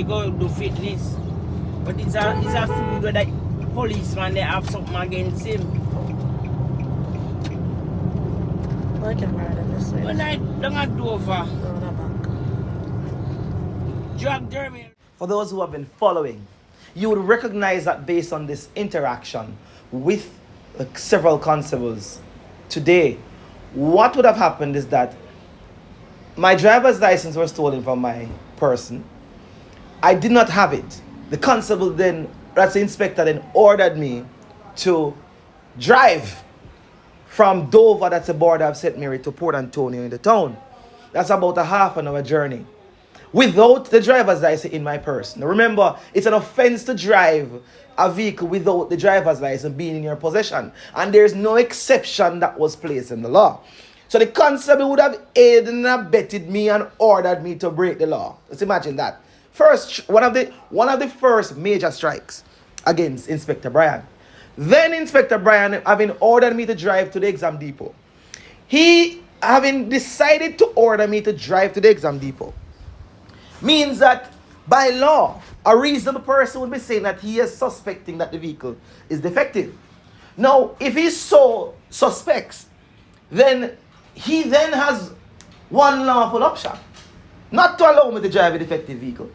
he go do fitness. But it's a figure that policeman they have something against him. What camera this way? When I don't do over. Drug Jermaine. For those who have been following, you would recognize that based on this interaction with several constables today, what would have happened is that my driver's license was stolen from my person. I did not have it. The constable then, that's the inspector, then ordered me to drive from Dover, that's the border of St. Mary, to Port Antonio in the town. That's about a half an hour journey without the driver's license in my purse. Now remember, it's an offense to drive a vehicle without the driver's license being in your possession. And there's no exception that was placed in the law. So the constable would have aided and abetted me and ordered me to break the law. Let's imagine that. First, one of the first major strikes against Inspector Brian. Then Inspector Brian having ordered me to drive to the exam depot. He having decided to order me to drive to the exam depot means that by law, a reasonable person would be saying that he is suspecting that the vehicle is defective. Now, if he so suspects, then he then has one lawful option. Not to allow me to drive a defective vehicle.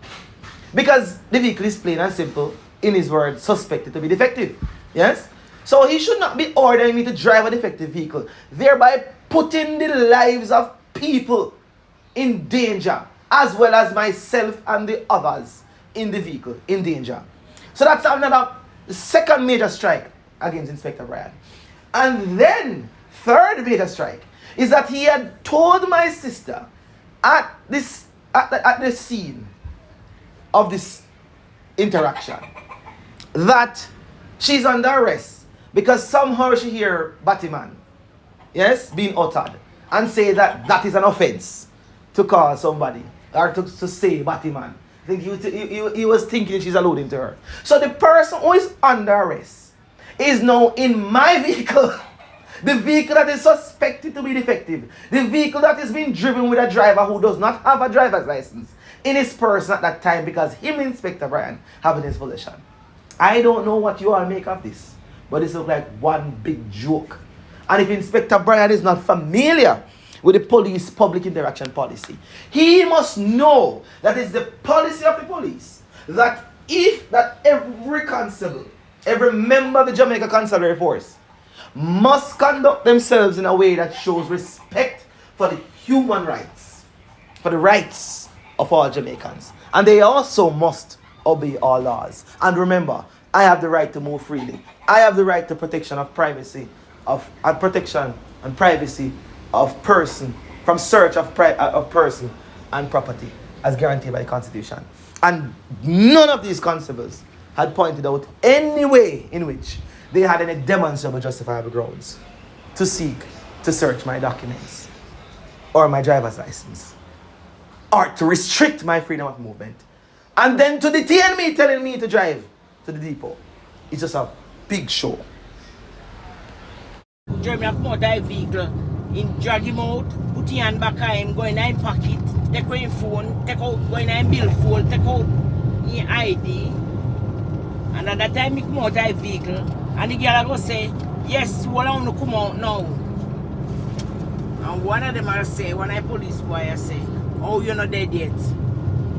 Because the vehicle is plain and simple, in his word, suspected to be defective. Yes? So he should not be ordering me to drive a defective vehicle, thereby putting the lives of people in danger, as well as myself and the others in the vehicle in danger. So that's another second major strike against Inspector Brian. And then third major strike is that he had told my sister at the scene of this interaction that she's under arrest because somehow she hear Batman, yes, being uttered and say that that is an offense to call somebody or to say Batman. I think he was thinking she's alluding to her. So the person who is under arrest is now in my vehicle. The vehicle that is suspected to be defective. The vehicle that is being driven with a driver who does not have a driver's license in his person at that time because him, Inspector Brian, have in his possession. I don't know what you all make of this, but this looks like one big joke. And if Inspector Brian is not familiar with the police public interaction policy, he must know that it's the policy of the police that every constable, every member of the Jamaica Constabulary Force must conduct themselves in a way that shows respect for the human rights, for the rights of all Jamaicans. And they also must obey all laws. And remember, I have the right to move freely. I have the right to protection of privacy, and protection and privacy of person, from search of person and property, as guaranteed by the Constitution. And none of these constables had pointed out any way in which they had any demonstrable justifiable grounds to seek to search my documents or my driver's license or to restrict my freedom of movement and then to detain me, telling me to drive to the depot. It's just a big show. Jeremy come out of vehicle, in drag him out, put him hand back at him, go in his pocket, take out his phone, take out, go in his billfold, take out his ID. And at that time he come out of his vehicle, and the girl go say, yes, what I want to come out now. And one of them will say, one of the police boy will say, oh, you're not dead yet.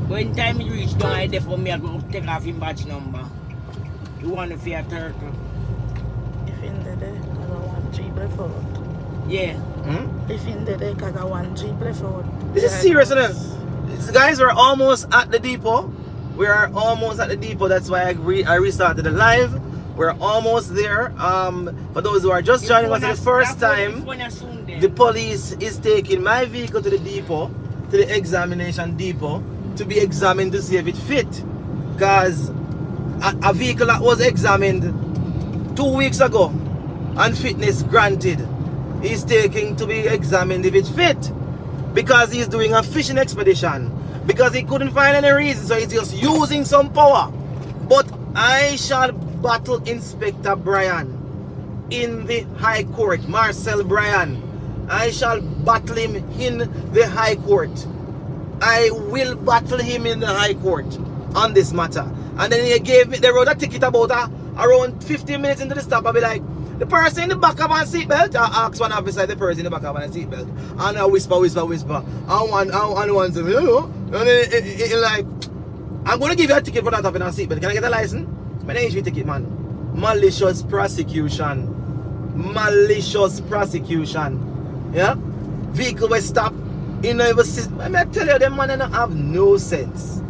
When time he reach down, I depot me, I go take off his badge number. You want to fear turtle. If in the day, because I want Jeep left out. Yeah. If in the day, because I want Jeep left out. This is serious, isn't it? Guys, we're almost at the depot. We are almost at the depot. That's why I restarted the live. We're almost there. For those who are just joining us for the first time, the police is taking my vehicle to the depot, to the examination depot, to be examined to see if it fit. Because a vehicle that was examined 2 weeks ago and fitness granted, he's taking to be examined if it fit. Because he's doing a fishing expedition. Because he couldn't find any reason, so he's just using some power. But I shall battle Inspector Brian in the High Court, Marcel Brian. I shall battle him in the High Court. I will battle him in the High Court. on this matter. And then they wrote a ticket about around 15 minutes into the stop. I'll be like, the person in the back of a seatbelt. I ask one officer, the person in the back of a seatbelt. And I whisper. And one says, hello. And then it like, I'm going to give you a ticket for not having a seatbelt. Can I get a license? I don't issue a ticket, man. Malicious prosecution. Yeah? Vehicle will stop. You know, I tell you, them man don't have no sense.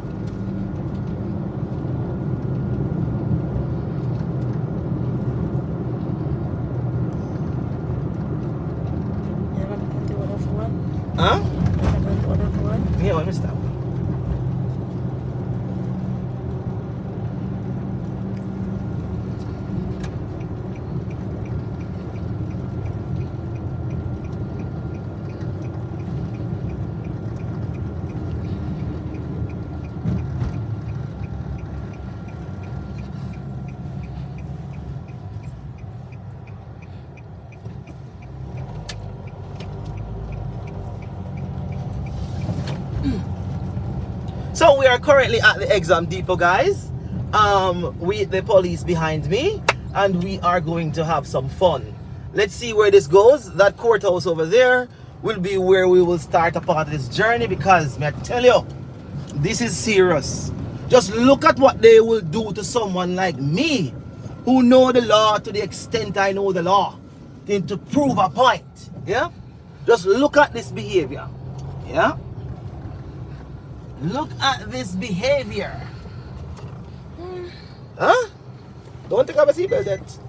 Huh? Yeah, let me stop. So we are currently at the exam depot, guys. With the police behind me, and we are going to have some fun. Let's see where this goes. That courthouse over there will be where we will start a part of this journey, because may I tell you, this is serious. Just look at what they will do to someone like me, who know the law to the extent I know the law, to prove a point. Yeah? Just look at this behavior. Yeah? Look at this behavior. Huh? Don't take off a seatbelt yet.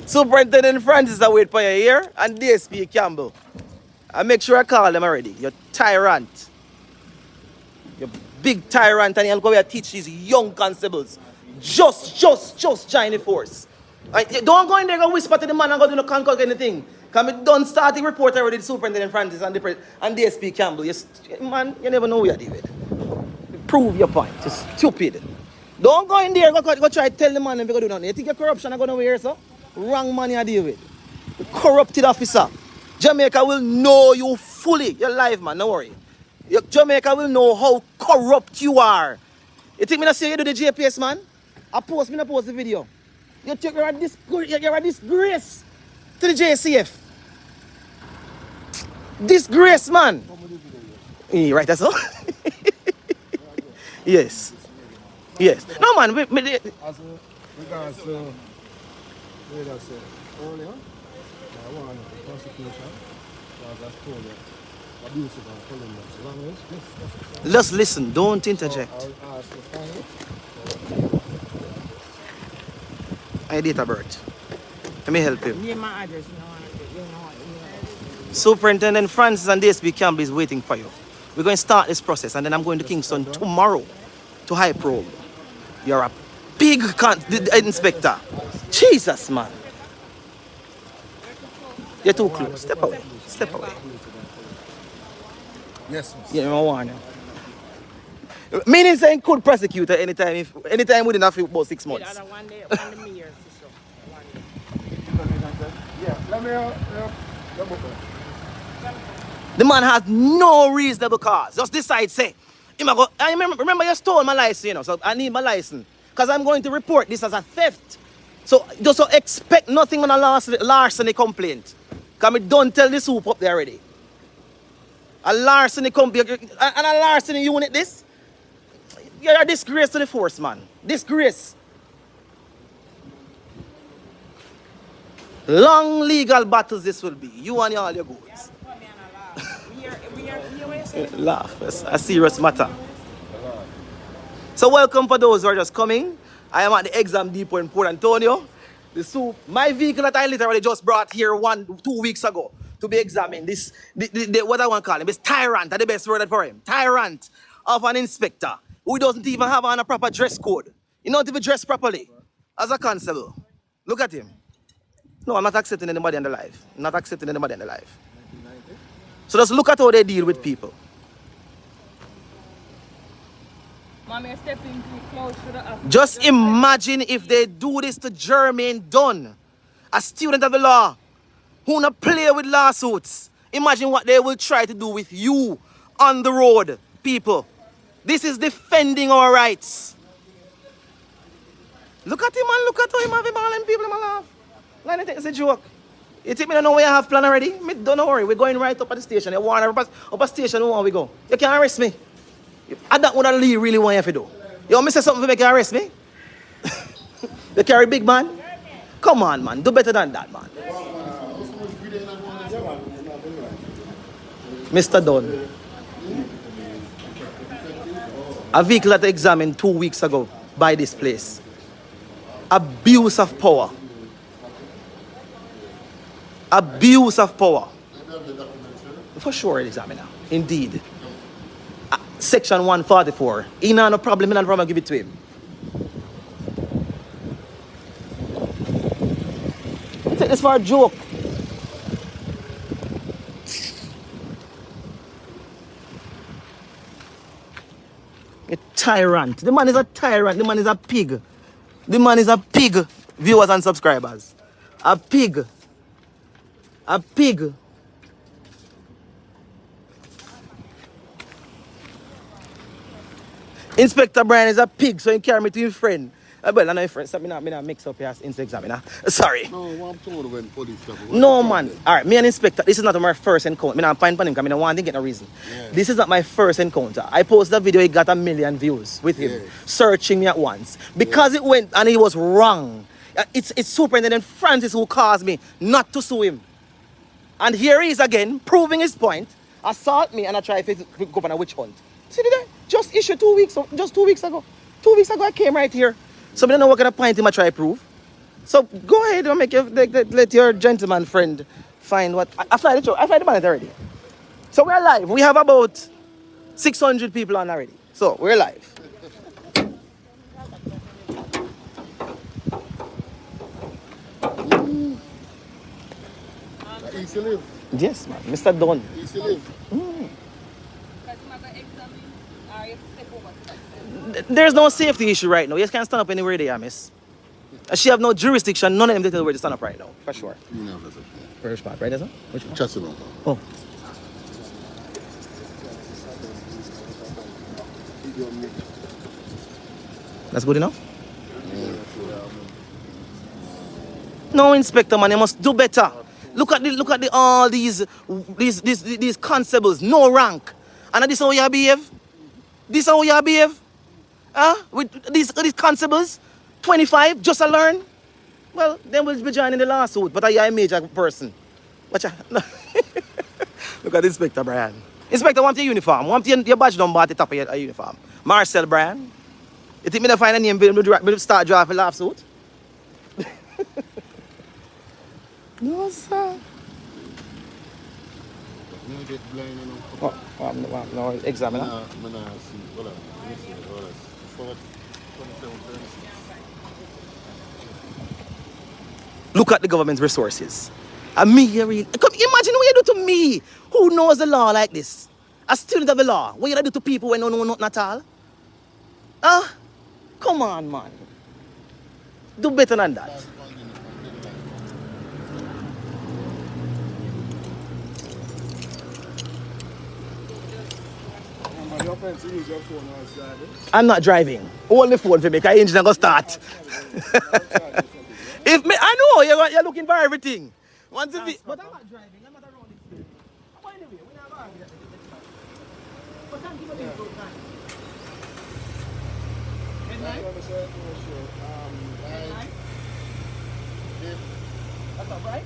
Superintendent Francis I wait for you here, and DSP Campbell. I make sure I call them already. You're tyrant. You're big tyrant, and you'll go here and teach these young constables. Just join the force. And don't go in there and whisper to the man and go do no concoct anything. Because we done starting report already, the Superintendent Francis and DSP Campbell. Man, you never know where you're David. Prove your point. You're stupid. Don't go in there and go try to tell the man if you're going to do nothing. You think your corruption is going to wear, so? Wrong money I deal with. The corrupted officer. Jamaica will know you fully. Your life, man, don't worry. Jamaica will know how corrupt you are. You think me not say you do the GPS, man? I post the video. You're a disgrace to the JCF. Disgrace, man. Yeah, right, that's all. Yes. No, man. As regards to what I said earlier, I want prosecution was as told abusive and colonial language. Just listen, don't interject. I'll ask the I date a birth. Let me help him. Name my address. Superintendent Francis and DSP Campbell is waiting for you. We're going to start this process, and then I'm going to Kingston tomorrow to high probe. You're a big inspector. Jesus, man. You're too close. Step away. Yes, miss. Yeah, I warn you. Meaning saying could prosecute her anytime within about 6 months. Yeah, let me The man has no reasonable cause. Just decide, say, I remember you stole my license, you know, so I need my license. Because I'm going to report this as a theft. So just expect nothing on a larceny complaint. Because I don't tell the soup up there already. A larceny complaint, and a larceny unit this? You're a disgrace to the force, man. Disgrace. Long legal battles this will be. You and all your goods. Laugh. It's a serious matter. So welcome for those who are just coming. I am at the exam depot in Port Antonio. My vehicle that I literally just brought here 2 weeks ago to be examined. What I want to call him, this tyrant, that's the best word for him. Tyrant of an inspector who doesn't even have on a proper dress code. He don't even dress properly as a constable. Look at him. No, I'm not accepting anybody in the life. I'm not accepting anybody in the life. So just look at how they deal with people. Mommy, you're stepping too close to the officer. Just imagine if they do this to Jermaine Dunn, a student of the law, who not play with lawsuits. Imagine what they will try to do with you on the road, people. This is defending our rights. Look at him, man. Look at how him having all them people in my laugh. Like, I think it's a joke. You think me don't know where I have plan already? Me don't worry. We're going right up at the station. You want up at station, where we go? You can't arrest me. I don't want to really want you to do. You want me to say something to make you arrest me? You carry big man? Come on, man. Do better than that, man. Mr. Dunn. A vehicle that I examined 2 weeks ago by this place. Abuse of power. Abuse of power. For sure, examiner. Indeed. Section 144. He not no problem, no problem, give it to him. You take this for a joke. A tyrant. The man is a tyrant. The man is a pig. The man is a pig, viewers and subscribers. A pig. A pig. Inspector Brian is a pig, so he carry me to his friend. Well, I know his friend, so I not mix up here as examiner. Sorry. No, I'm told when police stuff. No, man. Alright, me and Inspector, this is not my first encounter. I find him because I don't want to get no reason. Yeah. This is not my first encounter. I posted a video, it got 1 million views with him, searching me at once. Because it went and he was wrong. It's Superintendent Francis who caused me not to sue him. And here he is again, proving his point. Assault me and I try to go on a witch hunt. See there? Just issued 2 weeks, just 2 weeks ago. 2 weeks ago I came right here. So I don't know what kind of point him I try to prove. So go ahead and make your, let your gentleman friend find what. I fly the man already. So we're live. We have about 600 people on already. So we're live. Easy live. Yes, man. Mr. Dunn. Easy live. There's no safety issue right now. You can't stand up anywhere there, miss. She have no jurisdiction. None of them they tell where to stand up right now, for sure. No, that's okay. First part, right, sir? Which one? Just about. Oh. That's good enough? No, Inspector, man, you must do better. Look at the all these constables, no rank. And this is how you behave? This is how you behave? With these constables, 25, just to learn? Well, then we'll be joining the lawsuit, but I am a major person. Watch out. Look at Inspector Brian. Inspector, want your uniform? Want your badge number at the top of your uniform? Marcel Brian. You think me to find a name, we'll start driving a lawsuit? No, sir. You get blind, you know. No, examiner. Look at the government's resources. And me, come imagine what you do to me, who knows the law like this. A student of the law. What you do to people when they don't know nothing at all? Come on, man. Do better than that. I'm not driving. Hold the phone for me, because the engine is going to start. If me, I know, you're looking for everything. Once but I'm not driving, I'm not around this. I'm anyway, we have argued. But can't give a big full time. Midnight? Midnight? That's not right?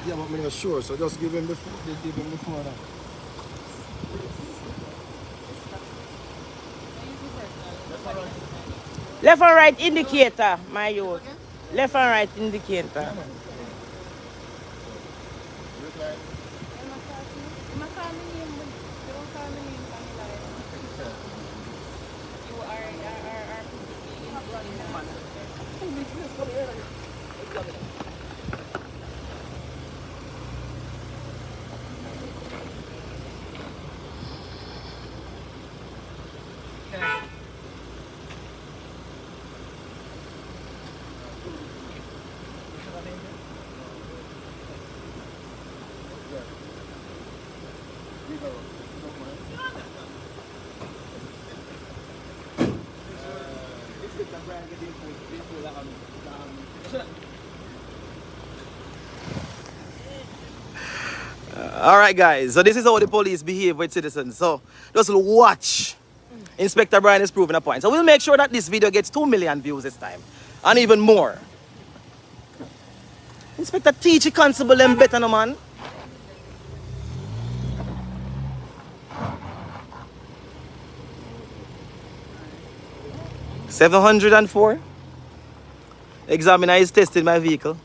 Yeah, but I'm not sure, so just give him the phone. Left and right indicator, my youth. Left and right indicator. All right, guys. So this is how the police behave with citizens. So just watch. Inspector Brian is proving a point. So we'll make sure that this video gets 2 million views this time, and even more. Inspector teach the constable them better, no man. $704. Examiner is testing my vehicle.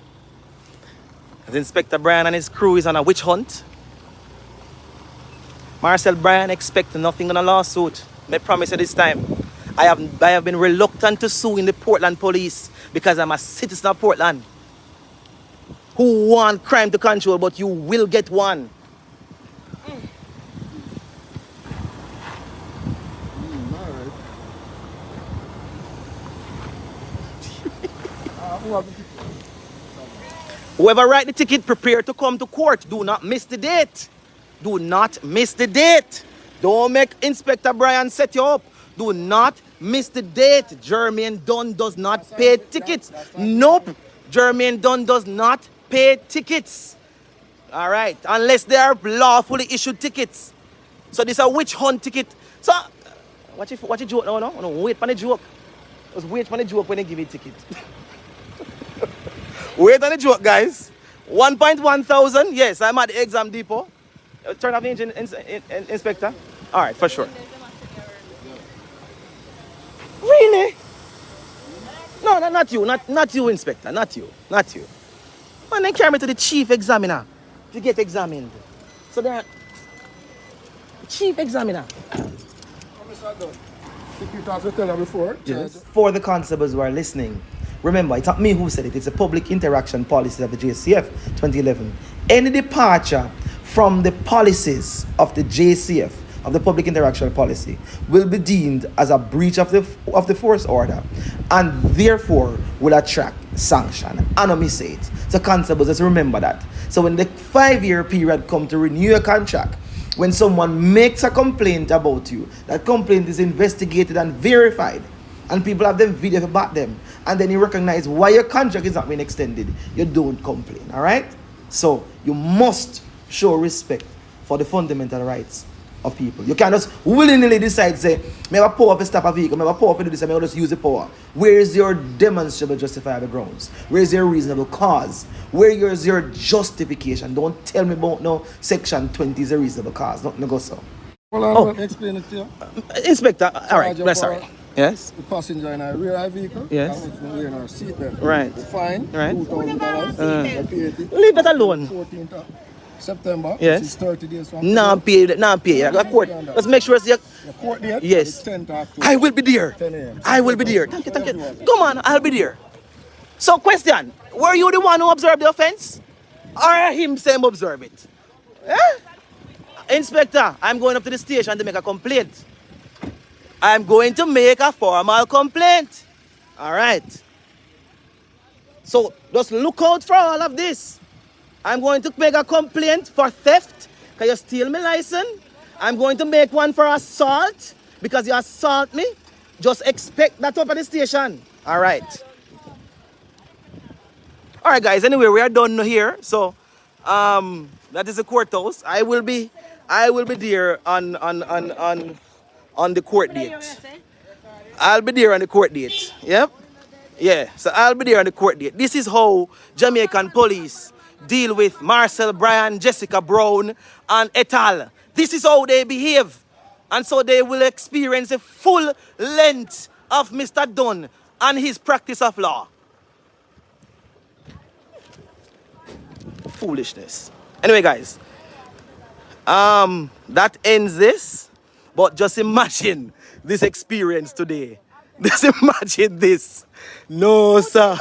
As Inspector Brian and his crew is on a witch hunt. Marcel Brian expect nothing on a lawsuit. I promise you this time. I have been reluctant to sue in the Portland police because I'm a citizen of Portland who want crime to control, but you will get one. Whoever write the ticket, prepare to come to court. Do not miss the date. Do not miss the date. Don't make Inspector Brian set you up. Do not miss the date. Jermaine Dunn does not pay tickets. Nope. Jermaine Dunn does not pay tickets. All right. Unless they are lawfully issued tickets. So this is a witch hunt ticket. So, watch a joke now, no? Wait for the joke. Just wait for the joke when they give me a ticket. Wait on the joke, guys. 1.1 thousand. Yes, I'm at the exam depot. Turn off the engine, Inspector. All right, for sure. Really? No, not you. Not you, Inspector. Not you. Not you. Man, then carry me to the chief examiner to get examined. So there, chief examiner. Yes. For the constables who are listening, remember, it's not me who said it. It's a public interaction policy of the JCF 2011. Any departure from the policies of the JCF, of the public interaction policy, will be deemed as a breach of the force order, and therefore will attract sanction. I know me say it. So constables, just remember that. So when the 5-year period come to renew your contract, when someone makes a complaint about you, that complaint is investigated and verified, and people have them video to back them, and then you recognize why your contract is not being extended, you don't complain, all right? So you must show respect for the fundamental rights of people. You can't just willingly decide, say, I have a power to stop a vehicle, I have a power to do this, I may just use the power. Where is your demonstrable justifiable grounds? Where is your reasonable cause? Where is your justification? Don't tell me about no section 20 is a reasonable cause. Nothing go so. Well, I'll explain it to you. Inspector, all right, that's all right. Yes? The passenger in a rear vehicle. Yes. Wearing our seatbelt. Right. The fine. Right. $2,000. Leave that alone. 14th of September. Yes. Which is 30 days from Nah, pay. Court. Let's make sure it's your court date. yes. 10th of October. I will be there. 10 a.m. I will be there. Thank you. Come on, I'll be there. So, question: were you the one who observed the offense, or him same observe it? Eh? Inspector, I'm going up to the station to make a complaint. I'm going to make a formal complaint. All right. So just look out for all of this. I'm going to make a complaint for theft because you steal my license. I'm going to make one for assault because you assault me. Just expect that up at the station. All right. All right, guys. Anyway, we are done here. So that is the courthouse. I will be there on the court date. I'll be there on the court date. Yep. Yeah. So I'll be there on the court date. This is how Jamaican police deal with Marcel Bryan, Jessica Brown, and et al. This is how they behave. And so they will experience the full length of Mr. Dunn and his practice of law. Foolishness. Anyway, guys, that ends this. But just imagine this experience today. Just imagine this. No, sir.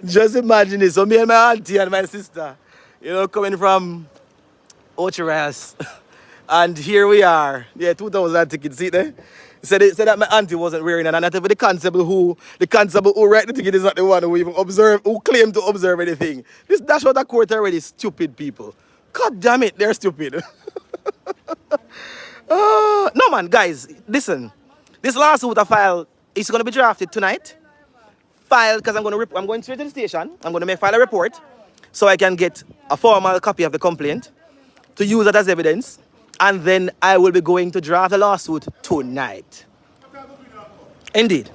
Just imagine this. So me and my auntie and my sister, coming from Ochiras, And here we are. Yeah, 2,000 tickets. See there? Said that my auntie wasn't wearing it, and not even the constable who write the ticket is not the one who even claimed to observe anything. This dash out of court already, stupid people. God damn it, they're stupid. No man, guys, listen. This lawsuit I filed is gonna be drafted tonight. Filed because I'm going straight to the station. I'm gonna file a report so I can get a formal copy of the complaint to use that as evidence. And then I will be going to draft a lawsuit tonight. Indeed.